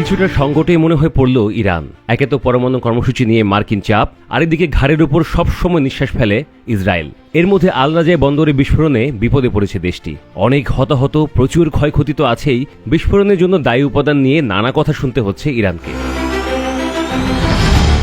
কিছুটা সংকটেই মনে হয়ে পড়ল ইরান। একে তো পরমাণু কর্মসূচি নিয়ে মার্কিন চাপ, আরেকদিকে ঘাড়ের উপর সবসময় নিঃশ্বাস ফেলে ইসরায়েল। এর মধ্যে আল রাজায় বন্দরে বিস্ফোরণে বিপদে পড়েছে দেশটি। অনেক হতাহত, প্রচুর ক্ষয়ক্ষতি তো আছেই, বিস্ফোরণের জন্য দায়ী উপাদান নিয়ে নানা কথা শুনতে হচ্ছে ইরানকে।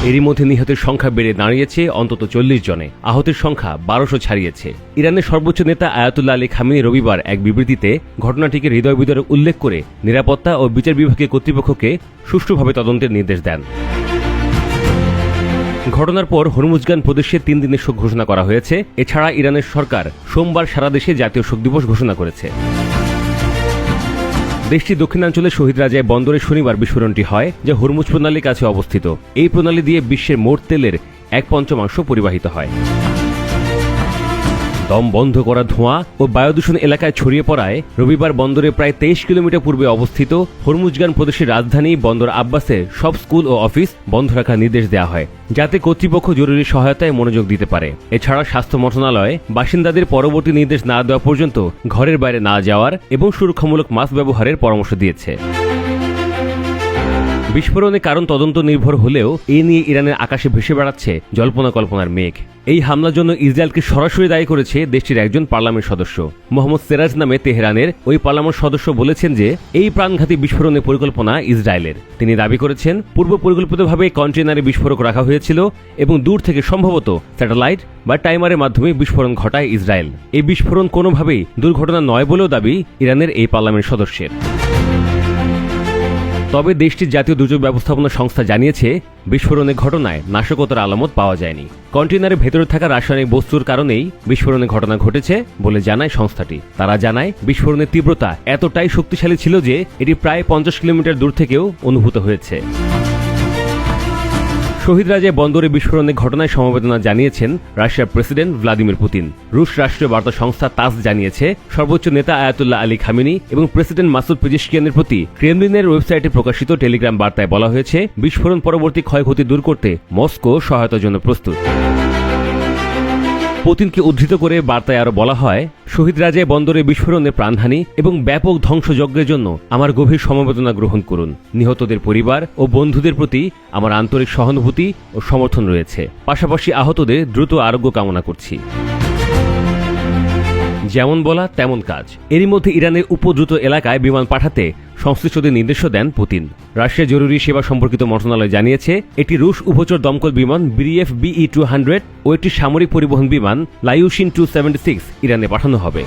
এরই মধ্যে নিহতের সংখ্যা বেড়ে দাঁড়িয়েছে অন্তত 40 জনে, আহতের সংখ্যা 1200 ছাড়িয়েছে। ইরানের সর্বোচ্চ নেতা আয়াতুল্লাহ আলী খামেনি রবিবার এক বিবৃতিতে ঘটনাটিকে হৃদয় বিদারক উল্লেখ করে নিরাপত্তা ও বিচার বিভাগীয় কর্তৃপক্ষকে সুষ্ঠুভাবে তদন্তের নির্দেশ দেন। ঘটনার পর হরমুজগান প্রদেশে 3 দিনের শোক ঘোষণা করা হয়েছে। এছাড়া ইরানের সরকার সোমবার সারা দেশে জাতীয় শোক দিবস ঘোষণা করেছে। দেশটির দক্ষিণাঞ্চলে শহীদ রাজায় বন্দরে শনিবার বিস্ফোরণটি হয়, যা হরমুজ প্রণালীর কাছে অবস্থিত। এই প্রণালী দিয়ে বিশ্বের মোট তেলের 1/5 পরিবাহিত হয়। দম বন্ধ করা ধোঁয়া ও বায়ুদূষণ এলাকায় ছড়িয়ে পড়ায় রবিবার বন্দরে প্রায় 23 কিলোমিটার পূর্বে অবস্থিত হরমুজগান প্রদেশের রাজধানী বন্দর আব্বাসে সব স্কুল ও অফিস বন্ধ রাখার নির্দেশ দেওয়া হয়, যাতে কর্তৃপক্ষ জরুরি সহায়তায় মনোযোগ দিতে পারে। এছাড়া স্বাস্থ্য মন্ত্রণালয় বাসিন্দাদের পরবর্তী নির্দেশ না দেওয়া পর্যন্ত ঘরের বাইরে না যাওয়ার এবং সুরক্ষামূলক মাস্ক ব্যবহারের পরামর্শ দিয়েছে। বিস্ফোরণের কারণ তদন্ত নির্ভর হলেও এ নিয়ে ইরানের আকাশে ভেসে বেড়াচ্ছে জল্পনা কল্পনার মেঘ। এই হামলার জন্য ইসরায়েলকে সরাসরি দায়ী করেছে দেশটির একজন পার্লামেন্ট সদস্য। মোহাম্মদ সেরাজ নামে তেহরানের ওই পার্লামেন্ট সদস্য বলেছেন যে এই প্রাণঘাতী বিস্ফোরণের পরিকল্পনা ইসরায়েলের। তিনি দাবি করেছেন পূর্ব পরিকল্পিতভাবে কন্টেইনারে বিস্ফোরক রাখা হয়েছিল এবং দূর থেকে সম্ভবত স্যাটেলাইট বা টাইমারের মাধ্যমে বিস্ফোরণ ঘটায় ইসরায়েল। এই বিস্ফোরণ কোনোভাবেই দুর্ঘটনা নয় বলেও দাবি ইরানের এই পার্লামেন্ট সদস্যের। তবে দেশটির জাতীয় দুর্যোগ ব্যবস্থাপনা সংস্থা জানিয়েছে বিস্ফোরণের ঘটনায় নাশকতার আলামত পাওয়া যায়নি। কন্টেইনারের ভেতরে থাকা রাসায়নিক বস্তুর কারণেই বিস্ফোরণের ঘটনা ঘটেছে বলে জানায় সংস্থাটি। তারা জানায় বিস্ফোরণের তীব্রতা এতটাই শক্তিশালী ছিল যে এটি প্রায় 50 কিলোমিটার দূর থেকেও অনুভূত হয়েছে। শহীদ রাজায় বন্দরে বিস্ফোরণের ঘটনায় সমবেদনা জানিয়েছেন রাশিয়ার প্রেসিডেন্ট ভ্লাদিমির পুতিন। রুশ রাষ্ট্রীয় বার্তা সংস্থা তাস জানিয়েছে সর্বোচ্চ নেতা আয়াতুল্লাহ আলী খামেনি এবং প্রেসিডেন্ট মাসুদ পেজেশকিয়ানের প্রতি ক্রেমলিনের ওয়েবসাইটে প্রকাশিত টেলিগ্রাম বার্তায় বলা হয়েছে বিস্ফোরণ পরবর্তী ক্ষয়ক্ষতি দূর করতে মস্কো সহায়তার জন্য প্রস্তুত। পুতিনকে উদ্ধৃত করে বার্তায় আরো বলা হয়, শহীদ রাজায় বন্দরে বিস্ফোরণে প্রাণহানি এবং ব্যাপক ধ্বংসযজ্ঞের জন্য আমার গভীর সমবেদনা গ্রহণ করুন। নিহতদের পরিবার ও বন্ধুদের প্রতি আমার আন্তরিক সহানুভূতি ও সমর্থন রয়েছে। পাশাপাশি আহতদের দ্রুত আরোগ্য কামনা করছি। যেমন বলা তেমন কাজ। এরই মধ্যে ইরানের উপদ্রুত এলাকায় বিমান পাঠাতে সংশ্লিষ্টদের নির্দেশও দেন পুতিন। রাশিয়া জরুরি সেবা সম্পর্কিত মন্ত্রণালয় জানিয়েছে এটি রুশ উভচর দমকল বিমান BRF BE-200 ও একটি সামরিক পরিবহন বিমান লাইউশিন 276 ইরানে পাঠানো হবে।